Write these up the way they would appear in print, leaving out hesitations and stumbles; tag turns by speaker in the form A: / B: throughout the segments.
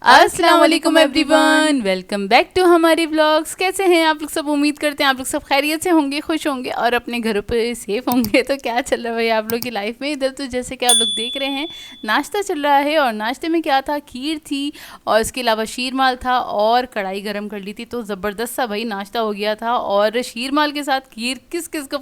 A: अस्सलाम वालेकुम everyone, welcome back to हमारी व्लॉग्स। कैसे हैं आप लोग सब? उम्मीद करते हैं आप लोग सब खैरियत से होंगे, खुश होंगे और अपने घरों पे सेफ होंगे। तो क्या चल रहा है भाई आप लोग की लाइफ में? इधर तो जैसे कि आप लोग देख रहे हैं नाश्ता चल रहा है, और नाश्ते में क्या था, खीर थी और इसके अलावा शीरमाल था और कढ़ाई गर्म कर ली थी। तो ज़बरदस्त सा भाई नाश्ता हो गया था। और शीरमाल के साथ खीर किस किस को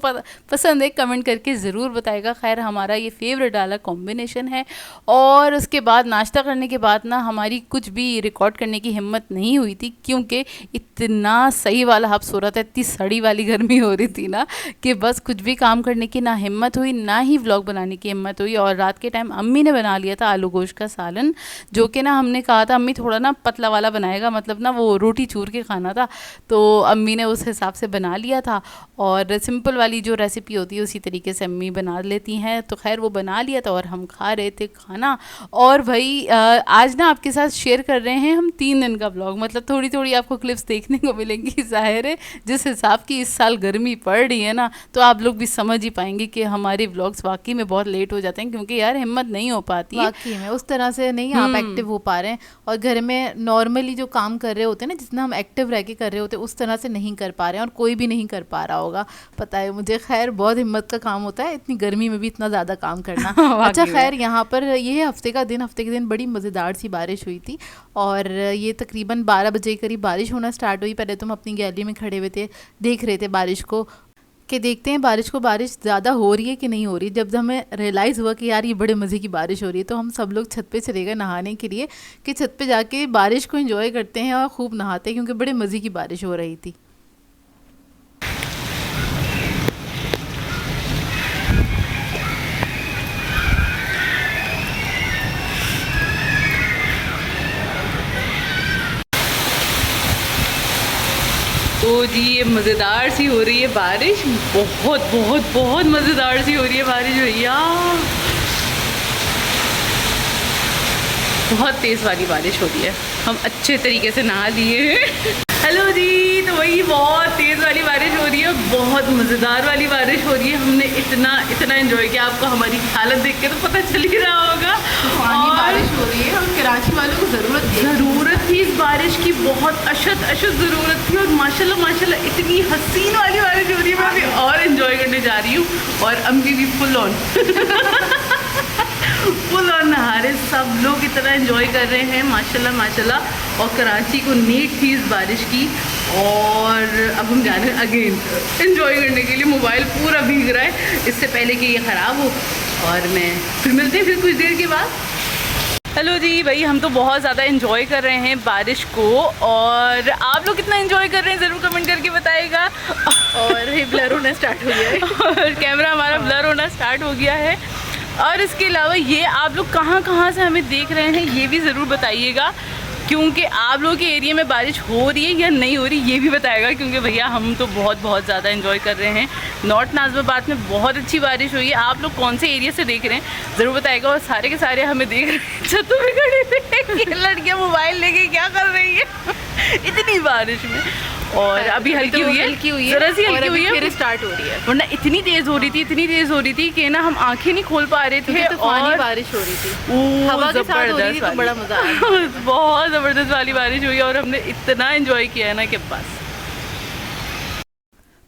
A: पसंद है कमेंट करके ज़रूर बताएगा। खैर हमारा ये फेवरेट वाला कॉम्बिनेशन है। और उसके बाद नाश्ता करने के बाद ना हमारी कुछ भी रिकॉर्ड करने की हिम्मत नहीं हुई थी, क्योंकि इतना सही वाला हब्स हो रहा था, इतनी सड़ी वाली गर्मी हो रही थी ना कि बस कुछ भी काम करने की ना हिम्मत हुई, ना ही व्लॉग बनाने की हिम्मत हुई। और रात के टाइम अम्मी ने बना लिया था आलू गोश्त का सालन, जो कि ना हमने कहा था अम्मी थोड़ा ना पतला वाला बनाएगा, मतलब ना वो रोटी चूर के खाना था, तो अम्मी ने उस हिसाब से बना लिया था। और सिंपल वाली जो रेसिपी होती है उसी तरीके से अम्मी बना लेती हैं। तो खैर वो बना लिया था और हम खा रहे थे खाना। और भाई आज ना आपके साथ शेयर कर रहे हैं हम 3 दिन का ब्लॉग, मतलब थोड़ी थोड़ी आपको क्लिप्स देखने को मिलेंगी। जाहिर है जिस हिसाब की इस साल गर्मी पड़ रही है ना, तो आप लोग भी समझ ही पाएंगे कि हमारे व्लॉग्स वाकई में बहुत लेट हो जाते हैं, क्योंकि यार हिम्मत नहीं हो पाती है
B: वाकई में उस तरह से नहीं आप एक्टिव हो पा रहे हैं। और घर में नॉर्मली जो काम कर रहे होते हैं ना, जितना हम एक्टिव रह के कर रहे होते हैं उस तरह से नहीं कर पा रहे हैं, और कोई भी नहीं कर पा रहा होगा, पता है मुझे। खैर बहुत हिम्मत का काम होता है इतनी गर्मी में भी इतना ज़्यादा काम करना। अच्छा खैर यहाँ पर ये हफ्ते के दिन बड़ी मज़ेदार सी बारिश हुई थी, और ये तकरीबन 12 बजे करीब बारिश होना स्टार्ट हुई। पहले तो हम अपनी गैलरी में खड़े हुए थे, देख रहे थे बारिश को, कि देखते हैं बारिश ज़्यादा हो रही है कि नहीं हो रही। जब हमें रियलाइज़ हुआ कि यार ये बड़े मज़े की बारिश हो रही है, तो हम सब लोग छत पे चले गए नहाने के लिए, कि छत पे जाके बारिश को एंजॉय करते हैं और खूब नहाते हैं, क्योंकि बड़े मज़े की बारिश हो रही थी।
A: तो जी ये मज़ेदार सी हो रही है बारिश, बहुत बहुत बहुत मज़ेदार सी हो रही है बारिश भैया, बहुत तेज़ वाली बारिश हो रही है। हम अच्छे तरीके से नहा लिए हैं। हेलो जी, तो वही बहुत तेज़ वाली बारिश हो रही है, बहुत मज़ेदार वाली बारिश हो रही है। हमने इतना इतना एंजॉय किया, आपको हमारी हालत देख के तो पता चल ही रहा होगा।
B: पानी बारिश हो रही है, हम कराची वालों को ज़रूरत
A: थी इस बारिश की, बहुत अशद ज़रूरत थी। और माशाल्लाह इतनी हसीन वाली बारिश हो रही है, मैं अभी और एंजॉय करने जा रही हूँ। और अम्मी भी फुल ऑन नहा रहे, सब लोग इतना एंजॉय कर रहे हैं माशाल्लाह। और कराची को नीड थी इस बारिश की। और अब हम जा रहे हैं अगेन एंजॉय करने के लिए। मोबाइल पूरा भीग रहा है इससे पहले कि ये ख़राब हो। और मैं फिर मिलते हैं फिर कुछ देर के बाद। हेलो जी भाई, हम तो बहुत ज़्यादा एंजॉय कर रहे हैं बारिश को, और आप लोग कितना एंजॉय कर रहे हैं ज़रूर कमेंट करके बताइएगा।
B: और ये ब्लर होना स्टार्ट हो गया है
A: और कैमरा हमारा ब्लर होना स्टार्ट हो गया है। और इसके अलावा ये आप लोग कहाँ से हमें देख रहे हैं ये भी ज़रूर बताइएगा, क्योंकि आप लोगों के एरिया में बारिश हो रही है या नहीं हो रही ये भी बताएगा, क्योंकि भैया हम तो बहुत ज़्यादा एंजॉय कर रहे हैं। नॉर्थ नाज़िमाबाद में बहुत अच्छी बारिश हुई है। आप लोग कौन से एरिया से देख रहे हैं ज़रूर बताएगा। और सारे के सारे हमें देख रहे हैं छतों में खड़े हुए, ये लड़कियाँ मोबाइल लेके क्या कर रही है इतनी बारिश में। और अभी हल्की हुई है, ज़रा सी हल्की हुई है,
B: फिर स्टार्ट हो रही है,
A: वरना इतनी तेज़ हो रही थी कि ना हम आंखें नहीं खोल पा रहे थे।
B: और बारिश हो रही थी, हवा के साथ हो रही थी, तो बड़ा मज़ा आया।
A: बहुत ज़बरदस्त वाली बारिश हुई और हमने इतना एंजॉय किया है ना कि बस।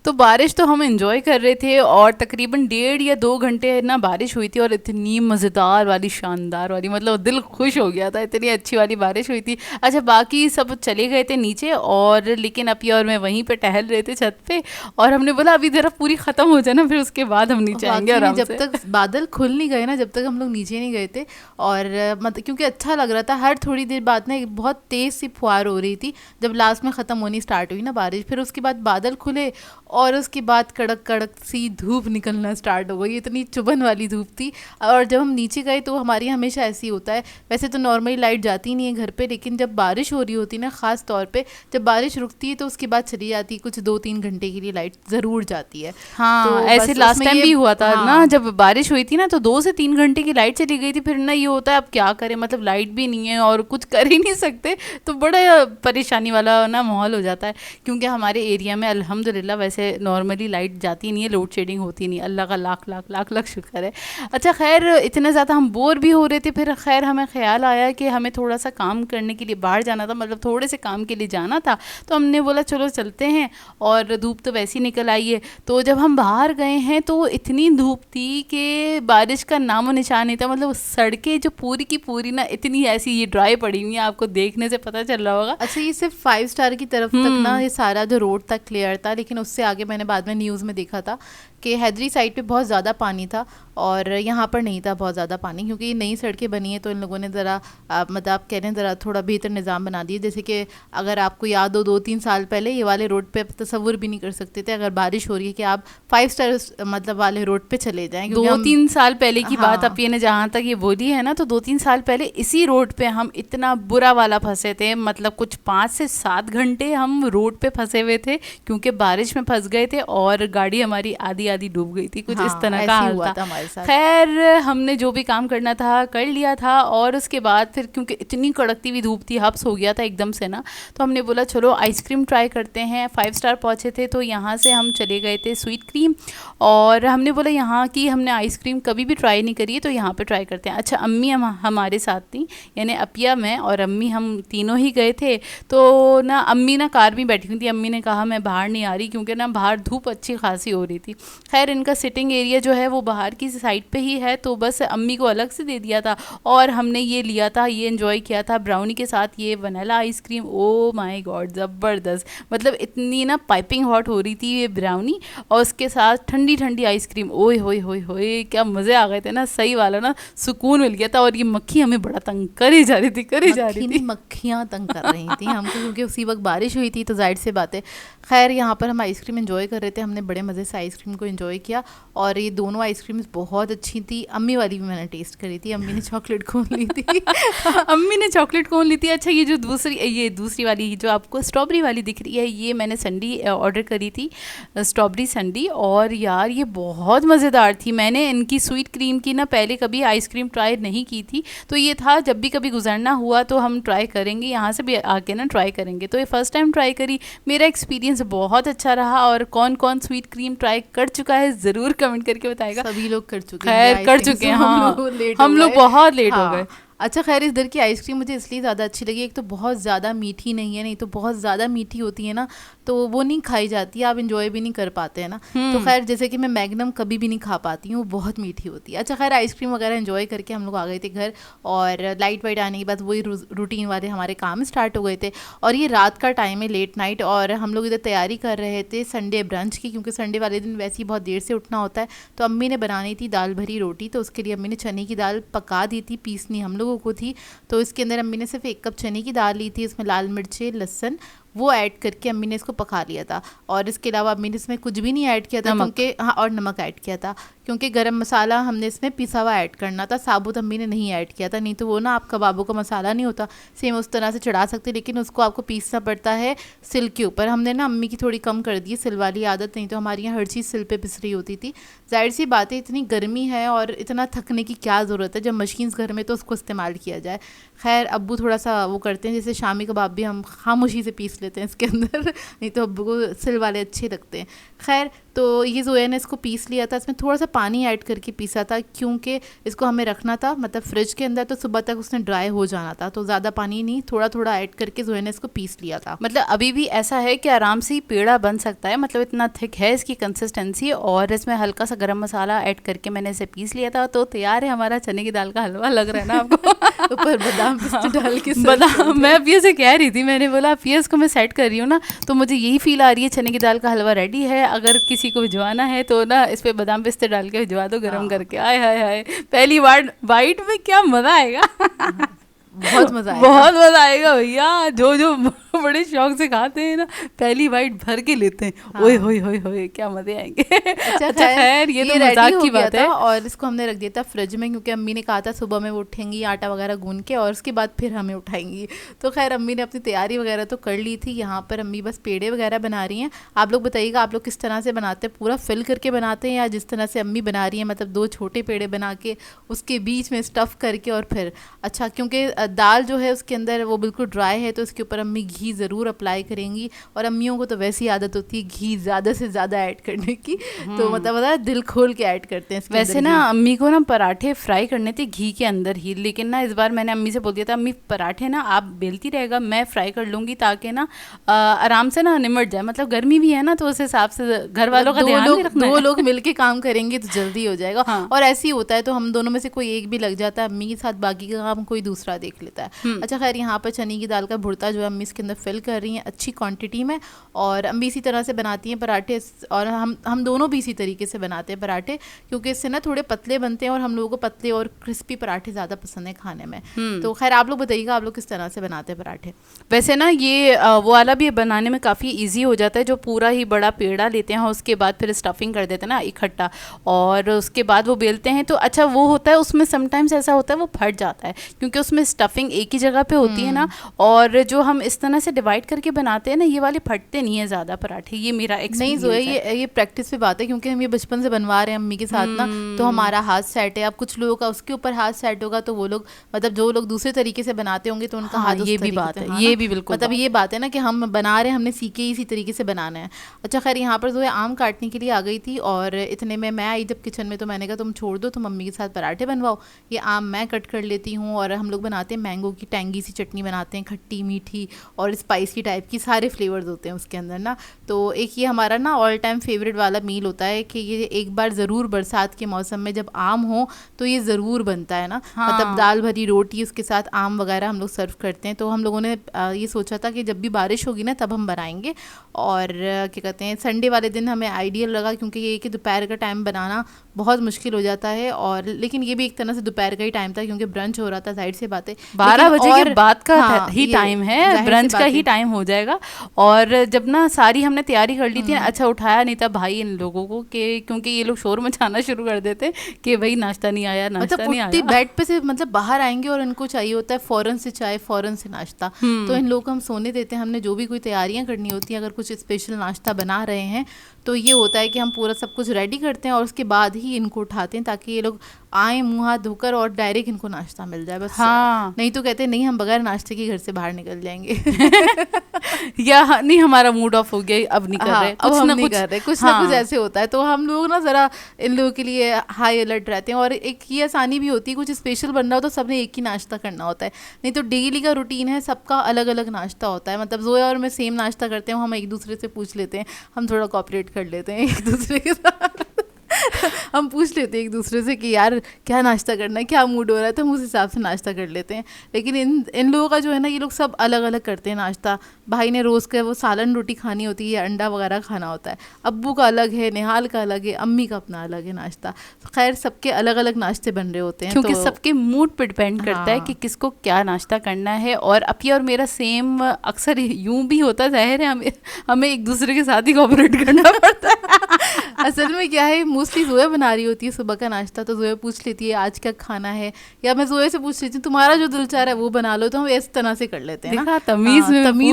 A: तो बारिश तो हम एंजॉय कर रहे थे, और तकरीबन 1.5 या 2 घंटे ना बारिश हुई थी, और इतनी मज़ेदार वाली, शानदार वाली, मतलब दिल खुश हो गया था, इतनी अच्छी वाली बारिश हुई थी। अच्छा बाकी सब चले गए थे नीचे, और लेकिन अभी और मैं वहीं पे टहल रहे थे छत पे, और हमने बोला अभी ज़रा पूरी ख़त्म हो जाए ना, फिर उसके बाद हम नीचे आएंगे आराम से।
B: जब तक बादल खुल नहीं गए ना, जब तक हम लोग नीचे नहीं गए थे। और मतलब क्योंकि अच्छा लग रहा था, हर थोड़ी देर बाद ना एक बहुत तेज़ सी फुहार हो रही थी जब लास्ट में ख़त्म होनी स्टार्ट हुई ना बारिश। फिर उसके बाद बादल खुले, और उसके बाद कड़क सी धूप निकलना स्टार्ट हो गई, इतनी चुभन वाली धूप थी। और जब हम नीचे गए तो हमारी हमेशा ऐसी होता है, वैसे तो नॉर्मली लाइट जाती नहीं है घर पे, लेकिन जब बारिश हो रही होती है ना, ख़ास तौर पे जब बारिश रुकती है तो उसके बाद चली जाती है, कुछ 2-3 घंटे के लिए लाइट ज़रूर जाती है।
A: हाँ तो ऐसे लास्ट टाइम भी हुआ था ना, जब बारिश हुई थी ना, तो 2 से 3 घंटे की लाइट चली गई थी। फिर ना ये होता है अब क्या करें, मतलब लाइट भी नहीं है और कुछ कर ही नहीं सकते, तो बड़ा परेशानी वाला ना माहौल हो जाता है। क्योंकि हमारे एरिया में अल्हम्दुलिल्लाह वैसे वैसे नॉर्मली लाइट जाती नहीं है, लोड शेडिंग होती नहीं, अल्लाह का लाख लाख लाख लाख शुक्र है। अच्छा खैर, इतने ज़्यादा हम बोर भी हो रहे थे, फिर खैर हमें ख्याल आया कि हमें थोड़ा सा काम करने के लिए बाहर जाना था, मतलब थोड़े से काम के लिए जाना था। तो हमने बोला चलो चलते हैं, और धूप तो वैसे ही निकल आई है। तो जब हम बाहर गए हैं तो इतनी धूप थी कि बारिश का नामो निशान नहीं था, मतलब सड़कें जो पूरी की पूरी ना इतनी ऐसी ये ड्राई पड़ी हुई है, आपको देखने से पता चल रहा होगा।
B: अच्छा, ये सिर्फ 5 स्टार की तरफ तक ना ये सारा जो रोड तक क्लियर था, लेकिन उससे आगे मैंने बाद में न्यूज़ में देखा था कि हैदरी साइड पे बहुत ज़्यादा पानी था और यहाँ पर नहीं था बहुत ज़्यादा पानी, क्योंकि ये नई सड़कें बनी है तो इन लोगों ने ज़रा मतलब आप कह रहे हैं ज़रा थोड़ा बेहतर निज़ाम बना दिए। जैसे कि अगर आपको याद हो 2-3 साल पहले ये वाले रोड पे आप तसव्वुर भी नहीं कर सकते थे अगर बारिश हो रही है कि आप 5 स्टार मतलब वाले रोड पे चले जाएं।
A: 2-3 साल पहले की बात
B: हाँ।
A: आप ये ने जहाँ तक ये बोली है ना, तो 2-3 साल पहले इसी रोड पे हम इतना बुरा वाला फंसे थे, मतलब कुछ 5 से 7 घंटे हम रोड पे फंसे हुए थे क्योंकि बारिश में फंस गए थे और गाड़ी हमारी आधी आधी डूब गई थी, कुछ इस तरह का हाल था
B: हमारे साथ।
A: खैर हमने जो भी काम करना था कर लिया था, और उसके बाद फिर क्योंकि इतनी कड़कती हुई धूप थी, हब्स हो गया था एकदम से ना, तो हमने बोला चलो आइसक्रीम ट्राई करते हैं। 5 स्टार पहुँचे थे तो यहाँ से हम चले गए थे स्वीट क्रीम, और हमने बोला यहाँ की हमने आइसक्रीम कभी भी ट्राई नहीं करी है तो यहाँ पे ट्राई करते हैं। अच्छा अम्मी हमारे साथ थी, यानी अपिया, मैं और अम्मी, हम तीनों ही गए थे। तो ना अम्मी ना कार में बैठी हुई थी, अम्मी ने कहा मैं बाहर नहीं आ रही क्योंकि ना बाहर धूप अच्छी खासी हो रही थी। खैर इनका सिटिंग एरिया जो है वो बाहर की साइड पे ही है, तो बस अम्मी को अलग से दे दिया था और हमने ये लिया था, ये एंजॉय किया था ब्राउनी के साथ, ये vanilla ice cream. Oh my God ज़बरदस्त, मतलब इतनी ना पाइपिंग हॉट हो रही थी ये ब्राउनी और उसके साथ ठंडी ठंडी आइसक्रीम। ओए होए होए होए क्या मज़े आ गए थे ना, सही वाला ना सुकून मिल गया था। और ये मक्खी हमें बड़ा तंग करी जा रही थी
B: मक्खियाँ तंग कर रही थी हमको, क्योंकि उसी वक्त बारिश हुई थी तो जाहिर सी बात है। खैर यहाँ पर हम आइसक्रीम एंजॉय कर रहे थे, हमने बड़े मज़े से आइसक्रीम को एंजॉय किया और ये दोनों आइसक्रीम्स बहुत अच्छी थी। अम्मी वाली भी मैंने टेस्ट करी थी, अम्मी ने चॉकलेट कोन ली थी
A: अम्मी ने चॉकलेट कोन ली थी। अच्छा ये जो दूसरी वाली जो आपको स्ट्रॉबेरी वाली दिख रही है, ये मैंने संडी ऑर्डर करी थी, स्ट्रॉबेरी संडी, और यार ये बहुत मज़ेदार थी। मैंने इनकी स्वीट क्रीम की ना पहले कभी आइसक्रीम ट्राई नहीं की थी, तो ये था जब भी कभी गुजरना हुआ तो हम ट्राई करेंगे, यहाँ से भी आके ना ट्राई करेंगे। तो ये फर्स्ट टाइम ट्राई करी, मेरा एक्सपीरियंस बहुत अच्छा रहा। और कौन कौन स्वीट क्रीम ट्राई कर चुका है ज़रूर कमेंट करके बताएगा।
B: सभी लोग कर चुके हैं,
A: खैर कर चुके हैं, हाँ हम लोग बहुत लेट हो गए।
B: अच्छा खैर इस दर की आइसक्रीम मुझे इसलिए ज़्यादा अच्छी लगी, एक तो बहुत ज़्यादा मीठी नहीं है, नहीं तो बहुत ज़्यादा मीठी होती है ना तो वो नहीं खाई जाती है, आप इंजॉय भी नहीं कर पाते हैं ना। तो खैर जैसे कि मैं मैग्नम कभी भी नहीं खा पाती हूँ, वो बहुत मीठी होती है। अच्छा खैर आइसक्रीम वगैरह इंजॉय करके हम लोग आ गए थे घर, और लाइट वाइट आने के बाद वही रूटीन वाले हमारे काम स्टार्ट हो गए थे। और ये रात का टाइम है, लेट नाइट, और हम लोग इधर तैयारी कर रहे थे संडे ब्रंच की, क्योंकि संडे वाले दिन वैसे ही बहुत देर से उठना होता है। तो अम्मी ने बनानी थी दाल भरी रोटी, तो उसके लिए अम्मी ने चने की दाल पका दी थी, पीसनी हम लोगों को थी। तो इसके अंदर अम्मी ने सिर्फ 1 कप चने की दाल ली थी, इसमें लाल मिर्चें, लहसुन वो ऐड करके अम्मी ने इसको पका लिया था। और इसके अलावा अम्मी ने इसमें कुछ भी नहीं ऐड किया था, क्योंकि हाँ, और नमक ऐड किया था, क्योंकि गरम मसाला हमने इसमें पिसा हुआ ऐड करना था, साबुत अम्मी ने नहीं ऐड किया था। नहीं तो वो ना आप कबाबों का मसाला नहीं होता सेम उस तरह से चढ़ा सकते, लेकिन उसको आपको पीसना पड़ता है सिल के ऊपर। हमने ना अम्मी की थोड़ी कम कर दी सिल वाली आदत, नहीं तो हमारे यहाँ हर चीज़ सिल पे पिस रही होती थी। जाहिर सी बात है इतनी गर्मी है और इतना थकने की क्या ज़रूरत है, जब मशीन्स घर में तो उसको इस्तेमाल किया जाए। खैर अब्बू थोड़ा सा वो करते हैं, जैसे शामी कबाब भी हम खामोशी से पीस लेते हैं इसके अंदर नहीं तो अब्बू को सिल वाले अच्छे लगते हैं। खैर तो ये जोया ने इसको पीस लिया था, इसमें थोड़ा सा पानी ऐड करके पीसा था, क्योंकि इसको हमें रखना था मतलब फ्रिज के अंदर, तो सुबह तक उसने ड्राई हो जाना था। तो ज़्यादा पानी नहीं, थोड़ा थोड़ा ऐड करके जोया ने इसको पीस लिया था।
A: मतलब अभी भी ऐसा है कि आराम से ही पेड़ा बन सकता है, मतलब इतना थिक है इसकी कंसिस्टेंसी। और इसमें हल्का सा गरम मसाला ऐड करके मैंने इसे पीस लिया था। तो तैयार है हमारा चने की दाल का हलवा, लग रहा है ना आपको
B: ऊपर बादाम पिस्ते डाल के
A: बादाम। मैं अपिया से कह रही थी, मैंने बोला अपिया इसको मैं सेट कर रही हूँ ना, तो मुझे यही फील आ रही है चने की दाल का हलवा रेडी है, अगर किसी को भिजवाना है तो ना इस पे बादाम पिस्ते डाल के भिजवा दो गरम करके। आय हाय हाय, पहली बार बाइट में क्या मजा आएगा
B: बहुत मजा आएगा,
A: बहुत मजा आएगा भैया। जो बड़े शौक से खाते हैं ना, पहली बाइट भर के लेते हैं। हाँ। ओए होए होए होए क्या मजे आएंगे। अच्छा खैर ये तो मजाक की बात है।
B: और इसको हमने रख दिया था फ्रिज में, क्योंकि अम्मी ने कहा था सुबह में वो उठेंगी आटा वगैरह गूंद के और उसके बाद फिर हमें उठाएंगी। तो खैर अम्मी ने अपनी तैयारी वगैरह तो कर ली थी। यहाँ पर अम्मी बस पेड़े वगैरह बना रही हैं। आप लोग बताइएगा आप लोग किस तरह से बनाते हैं, पूरा फिल करके बनाते हैं या जिस तरह से अम्मी बना रही है, मतलब 2 छोटे पेड़े बना के उसके बीच में स्टफ़ करके और फिर। अच्छा क्योंकि दाल जो है उसके अंदर वो बिल्कुल ड्राई है, तो इसके ऊपर अम्मी घी घी ज़रूर अप्लाई करेंगी। और अम्मियों को तो वैसी आदत होती है घी ज़्यादा से ज़्यादा ऐड करने की, तो मतलब पता है दिल खोल के ऐड करते हैं इसके
A: वैसे
B: अंदर
A: ना
B: घी।
A: अम्मी को ना पराठे फ्राई करने थे घी के अंदर ही, लेकिन ना इस बार मैंने अम्मी से बोल दिया था अम्मी पराठे ना आप बेलती रहेगा, मैं फ्राई कर लूँगी, ताकि ना आराम से ना निमट जाए। मतलब गर्मी भी है ना, तो उस हिसाब से घर वालों का ध्यान भी रखना
B: दो
A: है।
B: लोग मिलके काम करेंगे तो जल्दी हो जाएगा।
A: हाँ।
B: और ऐसे ही होता है, तो हम दोनों में से कोई एक भी लग जाता है अम्मी के साथ, बाकी का काम कोई दूसरा देख लेता है। अच्छा खैर, यहाँ पर चने की दाल का भुर्ता जो है अम्मी इसके अंदर फिल कर रही हैं अच्छी क्वांटिटी में, और अम्मी इसी तरह से बनाती हैं पराठे, और हम दोनों भी इसी तरीके से बनाते हैं पराठे, क्योंकि इससे ना थोड़े पतले बनते हैं और हम लोगों को पतले और क्रिस्पी पराठे ज़्यादा पसंद है खाने में। तो खैर आप लोग बताइएगा आप लोग किस तरह से बनाते हैं पराठे।
A: वैसे ना ये वो वाला भी बनाने में काफ़ी इजी हो जाता है, जो पूरा ही बड़ा पेड़ा लेते हैं, उसके बाद फिर स्टफिंग कर देते हैं ना इकट्ठा, और उसके बाद वो बेलते हैं। तो अच्छा वो होता है उसमें समटाइम्स ऐसा होता है वो फट जाता है, क्योंकि उसमें स्टफिंग एक ही जगह पे होती है ना, और जो हम इस तरह से डिवाइड करके बनाते हैं ना, ये वाले फटते नहीं है ज़्यादा पराठे। ये मेरा
B: नहीं
A: एक्सपीरियंस
B: जो है
A: है।
B: ये प्रैक्टिस पे बात है, क्योंकि हम ये बचपन से बनवा रहे हैं अम्मी के साथ ना, तो हमारा हाथ सेट है। अब कुछ लोगों का उसके ऊपर हाथ सेट होगा, तो वो लोग मतलब जो लोग दूसरे तरीके से बनाते होंगे तो उनका हाथ उस
A: ये भी
B: तरीके
A: बात
B: से,
A: है,
B: हाँ
A: ये
B: ना?
A: भी बिल्कुल
B: मतलब ये बात है ना कि हम बना रहे हैं, हमने सीखे ही इसी तरीके से बनाना है। अच्छा खैर, यहाँ पर जो है आम काटने के लिए आ गई थी, और इतने में मैं आई जब किचन में, तो मैंने कहा तुम छोड़ दो, तुम मम्मी के साथ पराठे बनवाओ, ये आम मैं कट कर लेती हूँ। और हम लोग बनाते हैं मैंगो की टैंगी सी चटनी बनाते हैं, खट्टी मीठी और स्पाइसी टाइप की, सारे फ्लेवर्स होते हैं उसके अंदर ना। तो एक ये हमारा ना ऑल टाइम फेवरेट वाला मील होता है कि ये एक बार ज़रूर बरसात के मौसम में जब आम हो तो ये ज़रूर बनता है ना। मतलब दाल भरी रोटी उसके साथ आम वगैरह हम लोग सर्व करते हैं। तो हम लोगों ने ये सोचा था कि जब भी बारिश होगी ना तब हम बनाएंगे। और क्या कहते हैं, संडे वाले दिन हमें आइडियल लगा, क्योंकि ये कि दोपहर का टाइम बनाना बहुत मुश्किल हो जाता है, और लेकिन ये भी एक तरह से दोपहर का ही टाइम था, क्योंकि ब्रंच हो रहा था, जाहिर सी बात है
A: 12 बजे के बाद का
B: हाँ,
A: ही टाइम है,
B: जाहिर सी
A: ब्रंच का
B: बात
A: ही
B: है।
A: टाइम हो जाएगा। और जब ना सारी हमने तैयारी कर ली थी, अच्छा उठाया नहीं था भाई इन लोगों को, कि क्योंकि ये लोग शोर मचाना शुरू कर देते कि भाई नाश्ता नहीं आया, नाश्ता
B: मतलब
A: नहीं
B: उठते
A: आया।
B: बेड पे से मतलब बाहर आएंगे और इनको चाहिए होता है फौरन से चाय, फौरन से नाश्ता। तो इन लोगों को हम सोने देते हैं। हमने जो भी कोई तैयारियां करनी होती हैं, अगर कुछ स्पेशल नाश्ता बना रहे हैं, तो ये होता है कि हम पूरा सब कुछ रेडी करते हैं और उसके बाद ही इनको उठाते हैं, ताकि ये लोग आए मुंह हाथ धोकर और डायरेक्ट इनको नाश्ता मिल जाए बस।
A: हाँ।
B: नहीं तो कहते हैं नहीं हम बगैर नाश्ते के घर से बाहर निकल जाएंगे।
A: या नहीं हमारा मूड ऑफ हो गया, अब नहीं कर रहे,
B: अब
A: कुछ
B: हम
A: ना
B: नहीं
A: कुछ
B: कर रहे, कुछ
A: हाँ।
B: ना कुछ ऐसे होता है। तो हम लोग ना ज़रा इन लोगों के लिए हाई अलर्ट रहते हैं। और एक ये आसानी भी होती है, कुछ स्पेशल बन रहा हो तो सबने एक ही नाश्ता करना होता है, नहीं तो डेली का रूटीन है, सबका अलग अलग नाश्ता होता है। मतलब जोया और मैं सेम नाश्ता करते हैं, हम एक दूसरे से पूछ लेते हैं, हम थोड़ा कॉपरेट कर लेते हैं एक दूसरे के साथ। हम पूछ लेते हैं एक दूसरे से कि यार क्या नाश्ता करना है, क्या मूड हो रहा है, तो हम उस हिसाब से नाश्ता कर लेते हैं। लेकिन इन लोगों का जो है ना, ये लोग सब अलग अलग करते हैं नाश्ता। भाई ने रोज़ का वो सालन रोटी खानी होती है, अंडा वगैरह खाना होता है, अब्बू का अलग है, निहाल का अलग है, अम्मी का अपना अलग है नाश्ता। तो खैर सबके अलग अलग नाश्ते बन रहे होते हैं,
A: क्योंकि
B: तो
A: सबके मूड पे डिपेंड करता है कि किसको क्या नाश्ता करना है। और अपी और मेरा सेम अक्सर यूं भी होता है, जाहिर है हमें एक दूसरे के साथ ही कोऑपरेट करना पड़ता है।
B: असल में क्या है, मोस्टली जोया बना रही होती है सुबह का नाश्ता, तो जोया पूछ लेती है आज क्या खाना है, या मैं जोया से पूछ लेती हूँ तुम्हारा जो दिल चाह रहा है वो बना लो। तो हम इस तरह से कर लेते हैं ना,
A: तमीज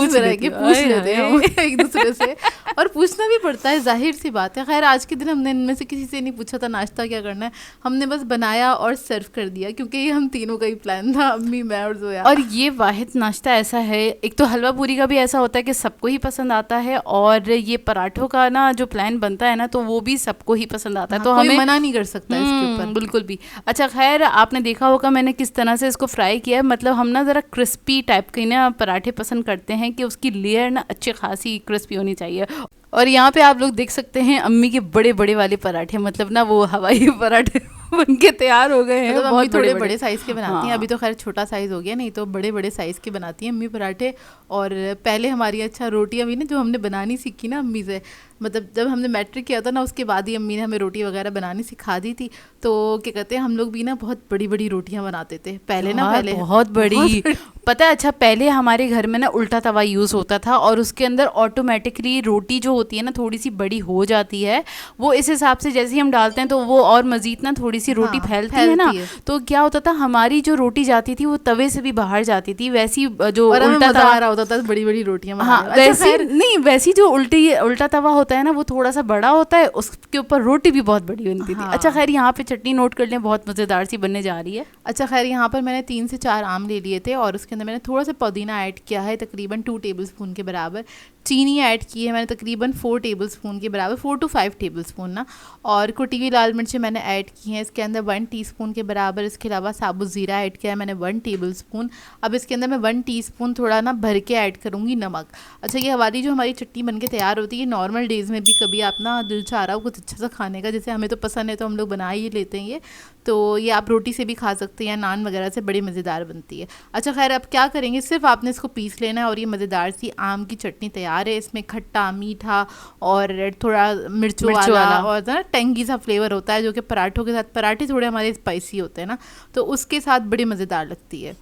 A: में
B: रह के पूछ लेते हैं हम एक दूसरे से। और पूछना भी पड़ता है, जाहिर सी बात है। खैर आज के दिन हमने इनमें से किसी से नहीं पूछा था नाश्ता क्या करना है, हमने बस बनाया और सर्व कर दिया, क्योंकि ये हम तीनों का ही प्लान था, अम्मी मैं और जोया।
A: और ये वाहिद नाश्ता ऐसा है, एक तो हलवा पूरी का भी ऐसा होता है कि सबको ही पसंद आता है, और ये पराठों का ना जो प्लान बनता है ना, तो वो भी सबको ही पसंद आता है। तो
B: कोई
A: हमें
B: मना नहीं कर सकता इसके ऊपर,
A: बिल्कुल भी। अच्छा खैर, आपने देखा होगा मैंने किस तरह से इसको फ्राई किया है। मतलब हम ना ज़रा क्रिस्पी टाइप के ना पराठे पसंद करते हैं, कि उसकी लेयर ना अच्छी खासी क्रिस्पी होनी चाहिए। और यहाँ पे आप लोग देख सकते हैं अम्मी के बड़े बड़े वाले पराठे, मतलब ना वो हवाई पराठे बनके तैयार हो गए हैं।
B: मतलब
A: बहुत
B: अम्मी थोड़े बड़े साइज़ के बनाती हैं।
A: हाँ।
B: अभी तो खैर छोटा साइज़ हो गया, नहीं तो बड़े बड़े साइज़ के बनाती हैं अम्मी पराठे। और पहले हमारी अच्छा रोटियां भी ना जो हमने बनानी सीखी ना अम्मी से, मतलब जब हमने मैट्रिक किया था ना उसके बाद ही अम्मी ने हमें रोटी वगैरह बनानी सिखा दी थी। तो क्या कहते हैं, हम लोग भी ना बहुत बड़ी बड़ी रोटियां बनाते थे पहले ना, पहले
A: बहुत बड़ी पता है। अच्छा पहले हमारे घर में ना उल्टा तवा यूज़ होता था, और उसके अंदर ऑटोमेटिकली रोटी जो होती है ना थोड़ी सी बड़ी हो जाती है, वो इस हिसाब से जैसे ही हम डालते हैं तो वो और मजीद ना थोड़ी सी रोटी फैलती है ना। तो क्या होता था, हमारी जो रोटी जाती थी वो तवे से भी बाहर जाती थी, वैसी जो
B: और
A: उल्टा
B: तवा आ रहा होता था बड़ी बड़ी रोटियां
A: हाँ वैसी नहीं, वैसी जो उल्टा तवा होता होता है ना वो थोड़ा सा बड़ा होता है, उसके ऊपर रोटी भी बहुत बड़ी बनती थी।
B: हाँ।
A: अच्छा खैर यहाँ पे चटनी नोट कर लें, बहुत मज़ेदार सी बनने जा रही है।
B: अच्छा खैर यहाँ पर मैंने 3 से 4 आम ले लिए थे और उसके अंदर मैंने थोड़ा सा पुदीना ऐड किया है, तकरीबन 2 टेबलस्पून के बराबर। चीनी ऐड की है मैंने तकरीबन 4 टेबलस्पून के बराबर, 4 to 5 टेबलस्पून ना। और कुटी हुई लाल मिर्चें मैंने ऐड की हैं इसके अंदर 1 टीस्पून के बराबर। इसके अलावा साबुत ज़ीरा ऐड किया है मैंने 1 टेबलस्पून। अब इसके अंदर मैं 1 टीस्पून थोड़ा ना भर के ऐड करूँगी नमक। अच्छा ये हमारी जो हमारी चटनी बन के तैयार होती है, नॉर्मल डेज़ में भी कभी आप ना दिल चाह रहा हो कुछ अच्छा सा खाने का, जैसे हमें तो पसंद है तो हम लोग बना ही लेते हैं ये, तो ये आप रोटी से भी खा सकते हैं, नान वगैरह से बड़ी मज़ेदार बनती है। अच्छा खैर अब क्या करेंगे, सिर्फ आपने इसको पीस लेना है और ये मज़ेदार सी आम की चटनी तैयार है। इसमें खट्टा मीठा और थोड़ा मिर्चों वाला और ना टेंगी सा फ्लेवर होता है, जो कि पराठों के साथ, पराठे थोड़े हमारे स्पाइसी होते हैं ना, तो उसके साथ बड़ी मज़ेदार लगती है।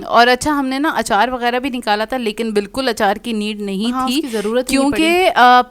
A: और अच्छा हमने ना अचार वगैरह भी निकाला था, लेकिन बिल्कुल अचार की नीड नहीं थी,
B: ज़रूरत
A: क्योंकि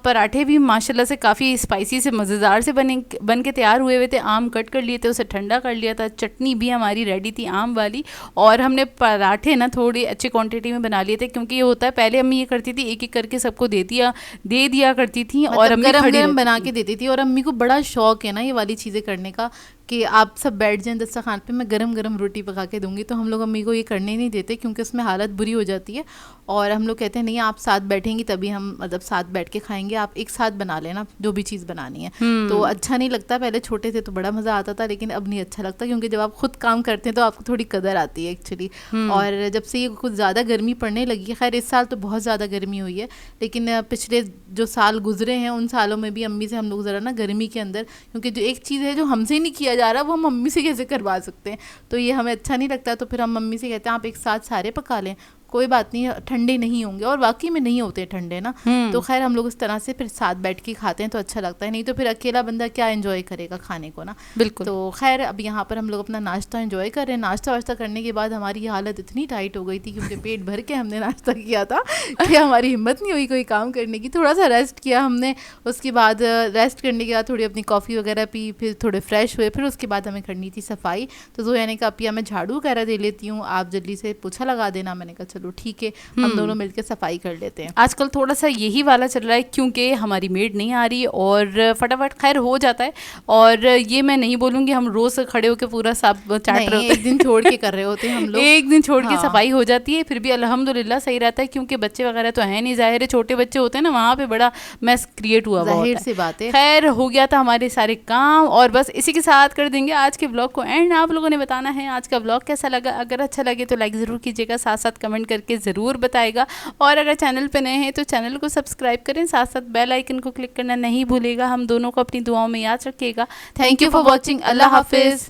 A: पराठे भी माशाल्लाह से काफ़ी स्पाइसी से मज़ेदार से बन के तैयार हुए हुए थे। आम कट कर लिए थे, उसे ठंडा कर लिया था, चटनी भी हमारी रेडी थी आम वाली, और हमने पराठे ना थोड़ी अच्छी क्वांटिटी में बना लिए थे, क्योंकि ये होता है पहले अम्मी ये करती थी एक एक करके सबको दे दिया करती थी, और अम्मी
B: गरम बना के देती थी। और अम्मी को बड़ा शौक है ना ये वाली चीज़ें करने का, कि आप सब बैठ जाएं दस्तरखान पे, मैं गरम गरम रोटी पका के दूंगी। तो हम लोग अम्मी को ये करने नहीं देते, क्योंकि उसमें हालत बुरी हो जाती है, और हम लोग कहते हैं नहीं आप साथ बैठेंगी तभी हम मतलब साथ बैठ के खाएंगे, आप एक साथ बना लेना जो भी चीज़ बनानी है। तो अच्छा नहीं लगता, पहले छोटे थे तो बड़ा मज़ा आता था, लेकिन अब नहीं अच्छा लगता, क्योंकि जब आप खुद काम करते हैं तो आपको थोड़ी कदर आती है एक्चुअली। और जब से ये कुछ ज़्यादा गर्मी पड़ने लगी है, खैर इस साल तो बहुत ज़्यादा गर्मी हुई है, लेकिन पिछले जो साल गुजरे हैं उन सालों में भी अम्मी से हम लोग ज़रा ना गर्मी के अंदर, क्योंकि जो एक चीज़ है जो हमसे नहीं किया जा रहा वो हम मम्मी से कैसे करवा सकते हैं, तो ये हमें अच्छा नहीं लगता। तो फिर हम मम्मी से कहते हैं आप एक साथ सारे पका लें, कोई बात नहीं, ठंडे नहीं होंगे, और वाकई में नहीं होते ठंडे ना। तो खैर हम लोग इस तरह से फिर साथ बैठ के खाते हैं तो अच्छा लगता है, नहीं तो फिर अकेला बंदा क्या एंजॉय करेगा खाने को ना।
A: बिल्कुल।
B: तो खैर अब यहाँ पर हम लोग अपना नाश्ता एंजॉय कर रहे हैं। नाश्ता वाश्ता करने के बाद हमारी हालत इतनी टाइट हो गई थी, क्योंकि पेट भर के हमने नाश्ता किया था कि हमारी हिम्मत नहीं हुई कोई काम करने की। थोड़ा सा रेस्ट किया हमने, उसके बाद रेस्ट करने के बाद थोड़ी अपनी कॉफ़ी वगैरह पी, फिर थोड़े फ्रेश हुए, फिर उसके बाद हमें करनी थी सफाई। तो जोया ने कहा पिया मैं झाड़ू वगैरह दे लेती हूँ, आप जल्दी से पोछा लगा देना। मैंने कहा चलो ठीक है, हम दोनों मिलकर सफाई कर लेते हैं।
A: आजकल थोड़ा सा यही वाला चल रहा है, क्योंकि हमारी मेड नहीं आ रही और फटाफट खैर हो जाता है। और ये मैं नहीं बोलूँगी हम रोज़ खड़े होकर पूरा सब चाट रहे होते हैं,
B: एक दिन छोड़ के कर रहे होते हैं हम लोग,
A: एक दिन छोड़ के सफाई हो जाती है, फिर भी अल्हम्दुलिल्लाह सही रहता है, क्योंकि बच्चे वगैरह तो हैं नहीं, ज़ाहिर है छोटे बच्चे होते हैं ना, वहाँ पे बड़ा मैस क्रिएट हुआ,
B: जाहिर सी बात है।
A: खैर हो गया था हमारे सारे काम, और बस इसी के साथ कर देंगे आज के ब्लॉग को एंड। आप लोगों ने बताना है आज का ब्लॉग कैसा लगा, अगर अच्छा लगे तो लाइक ज़रूर कीजिएगा, साथ साथ कमेंट करके ज़रूर बताएगा, और अगर चैनल पे नए हैं तो चैनल को सब्सक्राइब करें, साथ साथ बेल आइकन को क्लिक करना नहीं भूलेगा। हम दोनों को अपनी दुआओं में याद रखिएगा। Thank you for watching. अल्लाह हाफिज़।